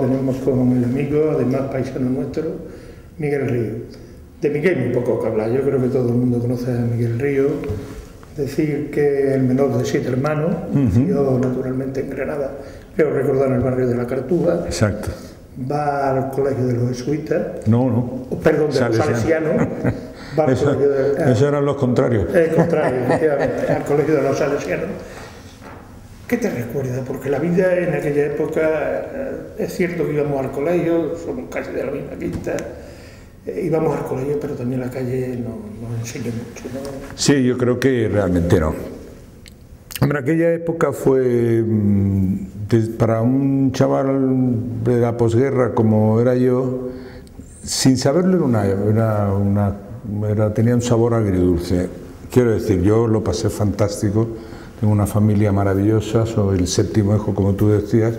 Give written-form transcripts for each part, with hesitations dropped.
tenemos como el amigo, además paisano nuestro, Miguel Río. De Miguel muy poco que hablar, yo creo que todo el mundo conoce a Miguel Río. Decir que el menor de 7 hermanos, nació naturalmente en Granada, creo recordar en el barrio de la Cartuja. Exacto. Va al colegio de los jesuitas. Perdón, de los salesianos. Eso eran los contrarios. Contrario, efectivamente, al colegio de los salesianos. ¿Qué te recuerda? Porque la vida en aquella época, es cierto que íbamos al colegio, somos casi de la misma quinta, íbamos al colegio, pero también la calle nos enseñó mucho, ¿no? Sí, yo creo que realmente no. En aquella época fue, para un chaval de la posguerra como era yo, sin saberlo tenía un sabor agridulce. Quiero decir, yo lo pasé fantástico, tengo una familia maravillosa, soy el 7º hijo, como tú decías,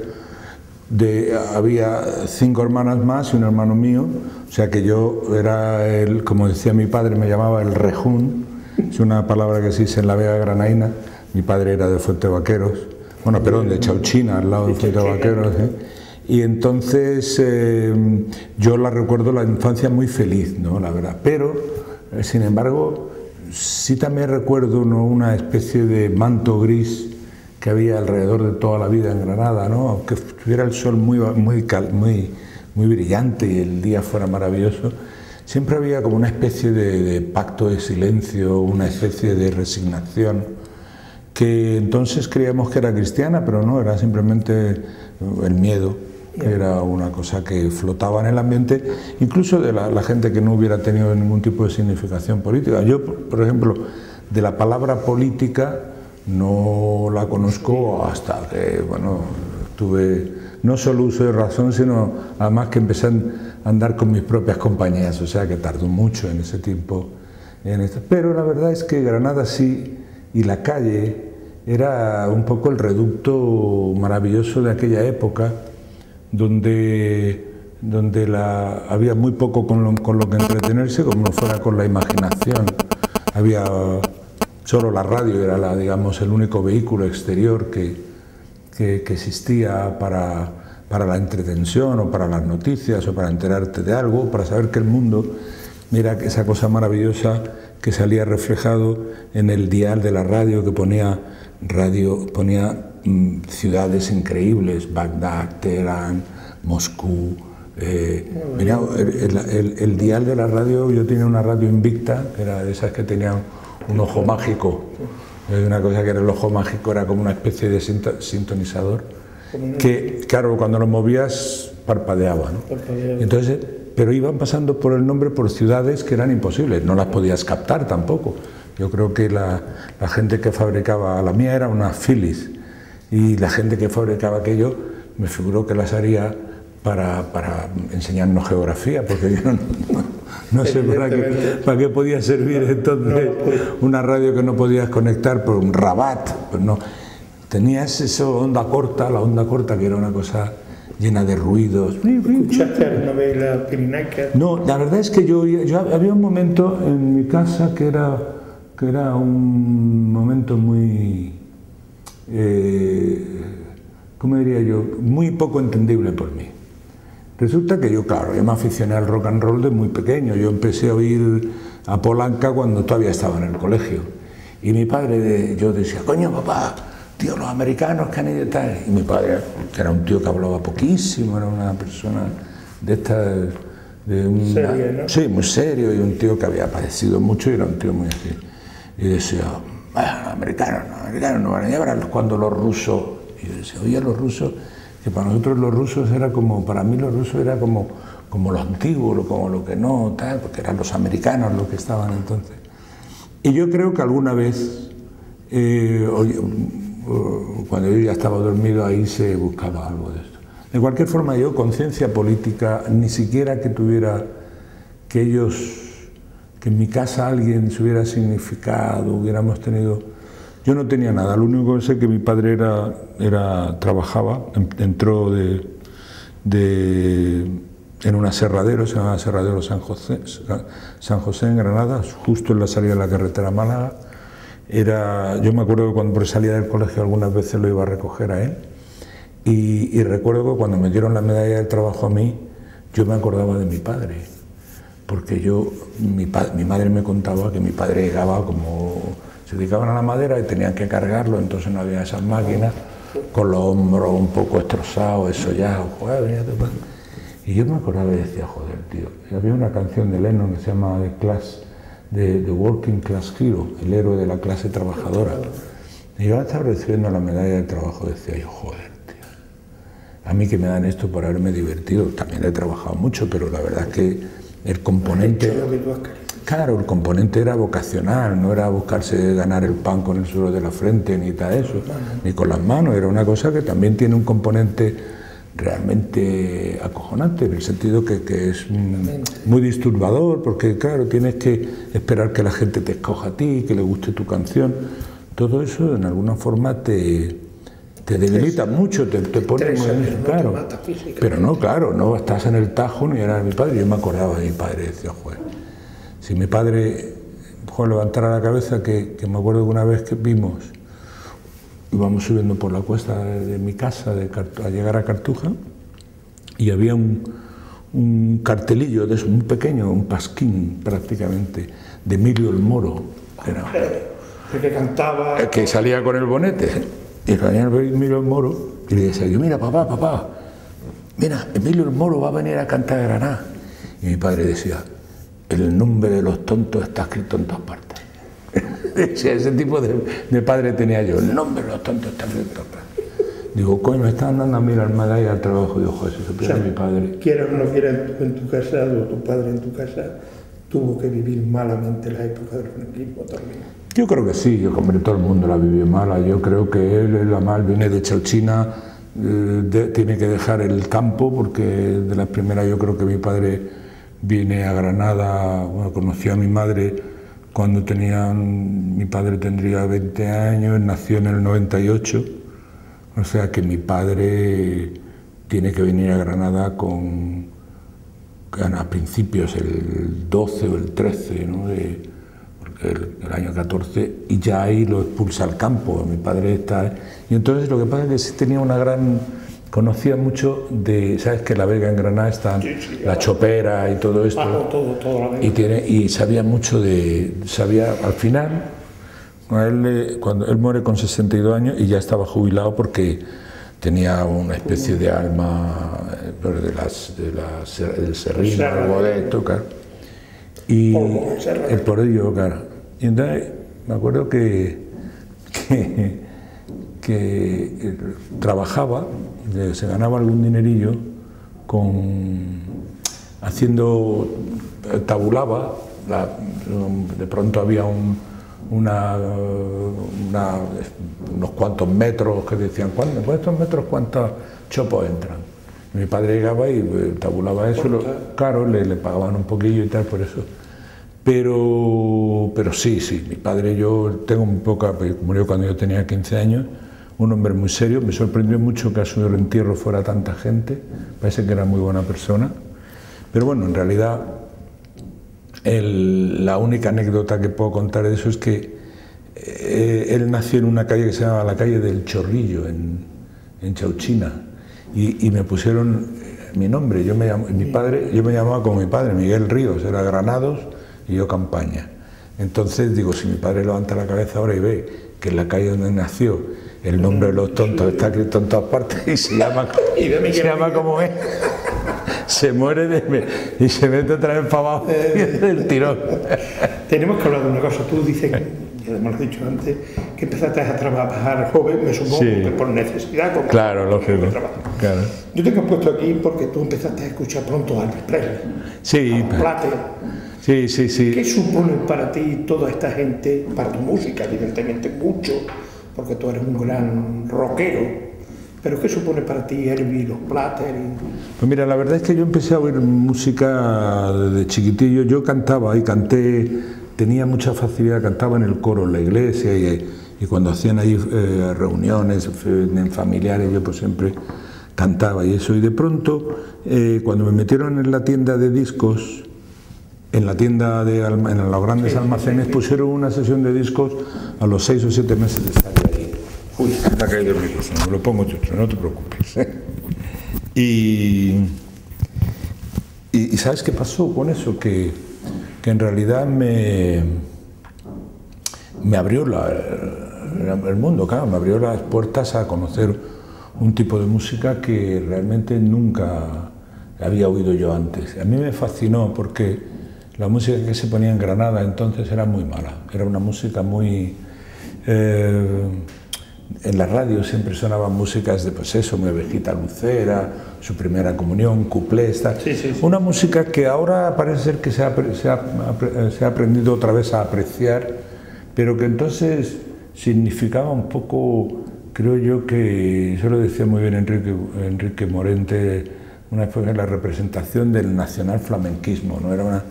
había 5 hermanas más y un hermano mío, o sea que yo era como decía mi padre, me llamaba el rejún, es una palabra que se dice en la Vega Granaína. Mi padre era de Fuentevaqueros, bueno, perdón, de Chauchina, al lado de Fuentevaqueros, y entonces yo la recuerdo la infancia muy feliz, ¿no? La verdad, pero sin embargo sí también recuerdo, ¿no?, una especie de manto gris que había alrededor de toda la vida en Granada, ¿no? Aunque estuviera el sol muy brillante y el día fuera maravilloso, siempre había como una especie de pacto de silencio, una especie de resignación, que entonces creíamos que era cristiana, pero no, era simplemente el miedo, que era una cosa que flotaba en el ambiente, incluso de la gente que no hubiera tenido ningún tipo de significación política. Yo, por ejemplo, de la palabra política no la conozco hasta que, bueno, tuve no solo uso de razón, sino además que empecé a andar con mis propias compañías, o sea que tardó mucho en ese tiempo. Pero la verdad es que Granada sí, y la calle era un poco el reducto maravilloso de aquella época, donde había muy poco con lo que entretenerse, como no fuera con la imaginación. Había solo la radio, era digamos el único vehículo exterior que existía para la entretención o para las noticias o para enterarte de algo, para saber que el mundo era esa cosa maravillosa que salía reflejado en el dial de la radio, que ponía ciudades increíbles, Bagdad, Teherán, Moscú. Mira, el dial de la radio, yo tenía una radio Invicta, que era de esas que tenían un ojo mágico. Una cosa que era el ojo mágico, era como una especie de sintonizador, que claro, cuando lo movías parpadeaba, ¿no? Entonces, pero iban pasando por el nombre por ciudades que eran imposibles, no las podías captar tampoco. Yo creo que la gente que fabricaba, la mía era una Philips, y la gente que fabricaba aquello me figuró que las haría para enseñarnos geografía, porque yo no sé para qué podía servir entonces una radio que no podías conectar por un Rabat. Pues no. Tenías eso, onda corta, la onda corta, que era una cosa llena de ruidos. ¿Escuchaste la novela Pirinaica? No, la verdad es que yo había un momento en mi casa que era un momento muy, ¿cómo diría yo?, muy poco entendible por mí. Resulta que yo me aficioné al rock and roll de muy pequeño. Yo empecé a oír a Polanca cuando todavía estaba en el colegio. Y mi padre, yo decía, coño papá, tío, los americanos que han ido tal. Y mi padre, que era un tío que hablaba poquísimo, era una persona de estas... Serio, ¿no? Sí, muy serio, y un tío que había padecido mucho y era un tío muy así. Y decía, americanos no van a llevar cuando los rusos... Y yo decía, oye, los rusos... que para nosotros los rusos era como, para mí los rusos era como lo antiguo, como lo que no, tal, porque eran los americanos los que estaban entonces. Y yo creo que alguna vez, cuando yo ya estaba dormido, ahí se buscaba algo de esto. De cualquier forma, yo, conciencia política, ni siquiera que tuviera, que en mi casa alguien se hubiera significado, hubiéramos tenido... Yo no tenía nada, lo único que sé es que mi padre trabajaba, entró en un aserradero, se llamaba Aserradero San José en Granada, justo en la salida de la carretera Málaga. Yo me acuerdo que cuando salía del colegio algunas veces lo iba a recoger a él, Y recuerdo que cuando me dieron la medalla del trabajo a mí, yo me acordaba de mi padre, porque mi madre me contaba que mi padre llegaba como se dedicaban a la madera y tenían que cargarlo, entonces no había esas máquinas, con los hombros un poco destrozados, eso ya, joder, venía tu padre. Y yo me acordaba y decía, joder, tío, y había una canción de Lennon que se llama The Working Class Hero, el héroe de la clase trabajadora. Y yo estaba recibiendo la medalla del trabajo, decía yo, joder, tío, a mí que me dan esto por haberme divertido, también he trabajado mucho, pero la verdad es que el componente... Claro, el componente era vocacional, no era buscarse ganar el pan con el sudor de la frente, ni tal eso, ni con las manos, era una cosa que también tiene un componente realmente acojonante, en el sentido que es muy disturbador, porque claro, tienes que esperar que la gente te escoja a ti, que le guste tu canción, todo eso en alguna forma te debilita mucho, te pone muy... Claro, pero no, claro, no estás en el Tajo ni era mi padre, yo me acordaba de mi padre, decía, joder, si mi padre levantara la cabeza, que me acuerdo que una vez que íbamos subiendo por la cuesta de mi casa a llegar a Cartuja, y había un cartelillo de eso, un pequeño, un pasquín prácticamente, de Emilio el Moro, que cantaba... que salía con el bonete, y salía Emilio el Moro, y le decía yo, mira papá, mira, Emilio el Moro va a venir a cantar a Granada. Y mi padre decía, el nombre de los tontos está escrito en todas partes. Ese tipo de padre tenía yo, el nombre de los tontos está escrito en todas partes. Digo, coño, me están dando a mí la medalla al trabajo. Y digo, joder, si supiera mi padre. Quieras o no quieras, tú en tu casa, o tu padre en tu casa, tuvo que vivir malamente la época del franquismo también. Yo creo que sí, hombre, todo el mundo la vivió mala. Yo creo que él, la mal, viene de Chauchina, tiene que dejar el campo, porque de las primeras yo creo que mi padre viene a Granada, bueno, conoció a mi madre cuando mi padre tendría 20 años, él nació en el 98, o sea que mi padre tiene que venir a Granada a principios, el 12 o el 13, ¿no? Porque el año 14, y ya ahí lo expulsa al campo, mi padre está... Y entonces lo que pasa es que sí tenía conocía mucho de, sabes que La Vega en Granada está la Chopera y todo esto, todo la Vega. Y sabía mucho al final, cuando él muere con 62 años y ya estaba jubilado porque tenía una especie de alma del serrín, algo de esto, claro. Y el porillo, claro. Y entonces me acuerdo que trabajaba, se ganaba algún dinerillo tabulaba, de pronto había unos cuantos metros que decían, ¿por estos metros cuántos chopos entran? Y mi padre llegaba y tabulaba eso, claro, le pagaban un poquillo y tal por eso. Pero sí, mi padre, yo tengo muy poca, murió cuando yo tenía 15 años, un hombre muy serio, me sorprendió mucho que a su entierro fuera tanta gente, parece que era muy buena persona, pero bueno, en realidad la única anécdota que puedo contar de eso es que él nació en una calle que se llama la calle del Chorrillo, en Chauchina, y me pusieron mi nombre, yo me llamaba como mi padre, Miguel Ríos, era Granados y yo Campaña. Entonces digo, si mi padre levanta la cabeza ahora y ve que en la calle donde nació el nombre de los tontos está escrito en todas partes y se llama como es, se muere y se mete otra vez para abajo del tirón. Tenemos que hablar de una cosa, tú dices, y además lo he dicho antes, que empezaste a trabajar joven, me supongo que por necesidad. Claro, lógico. Claro. Yo te he puesto aquí porque tú empezaste a escuchar pronto a Elvis Presley, sí, a Plater. Sí. ¿Qué supone para ti toda esta gente, para tu música, evidentemente mucho, porque tú eres un gran rockero, pero qué supone para ti Elvis, los Plater? Pues mira, la verdad es que yo empecé a oír música desde chiquitillo, yo cantaba y canté, tenía mucha facilidad, cantaba en el coro en la iglesia y cuando hacían ahí reuniones familiares yo pues siempre cantaba y eso, y de pronto cuando me metieron en la tienda de discos, en los grandes almacenes pusieron una sesión de discos a los 6 o 7 meses de estar ahí. Uy, me ha caído el micrófono, me lo pongo yo, no te preocupes. Y ¿sabes qué pasó con eso? Que en realidad me abrió el mundo, claro, me abrió las puertas a conocer un tipo de música que realmente nunca había oído yo antes. A mí me fascinó porque la música que se ponía en Granada entonces era muy mala, era una música muy... en la radio siempre sonaban músicas de, pues eso, Mi ovejita lucera, Su primera comunión, cuplés, una música que ahora parece ser que se ha aprendido otra vez a apreciar, pero que entonces significaba un poco, creo yo, que, eso lo decía muy bien Enrique Morente, una especie de la representación del nacional flamenquismo, ¿no? Era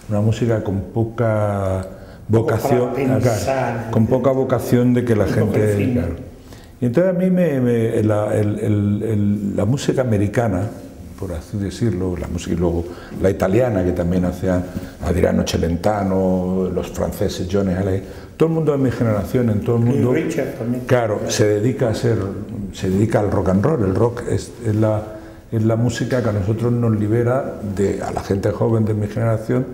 una música con poca vocación, con poca vocación de que la gente... Claro. Y entonces a mí la música americana, por así decirlo, la música, y luego la italiana, que también hacían Adriano Celentano, los franceses, Johnny Hallyday, todo el mundo de mi generación, en todo el mundo, claro, se dedica al rock and roll. El rock es la música que a nosotros nos libera, a la gente joven de mi generación,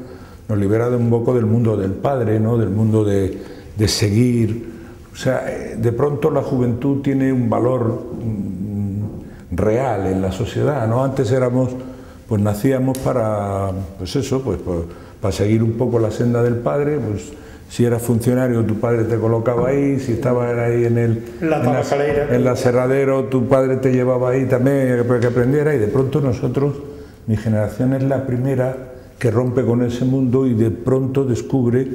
nos libera de un poco del mundo del padre, ¿no? Del mundo de seguir. O sea, de pronto la juventud tiene un valor real en la sociedad, ¿no? Antes pues nacíamos para, pues eso, pues para seguir un poco la senda del padre, pues si eras funcionario tu padre te colocaba ahí, si estabas ahí en la aserradero tu padre te llevaba ahí también para que aprendiera, y de pronto nosotros, mi generación es la primera que rompe con ese mundo y de pronto descubre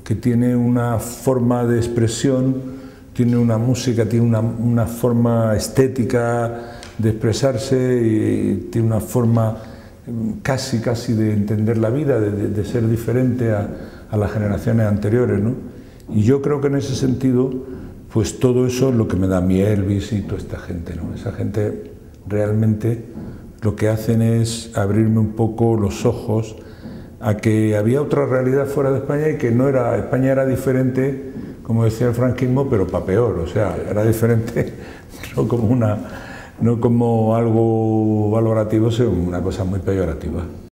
que tiene una forma de expresión, tiene una música, tiene una forma estética de expresarse y tiene una forma casi de entender la vida, de ser diferente a las generaciones anteriores, ¿no? Y yo creo que en ese sentido, pues todo eso es lo que me da a mí Elvis y toda esta gente, ¿no? Esa gente realmente lo que hacen es abrirme un poco los ojos a que había otra realidad fuera de España y que España era diferente, como decía el franquismo, pero para peor, o sea, era diferente, no como algo valorativo, sino una cosa muy peyorativa.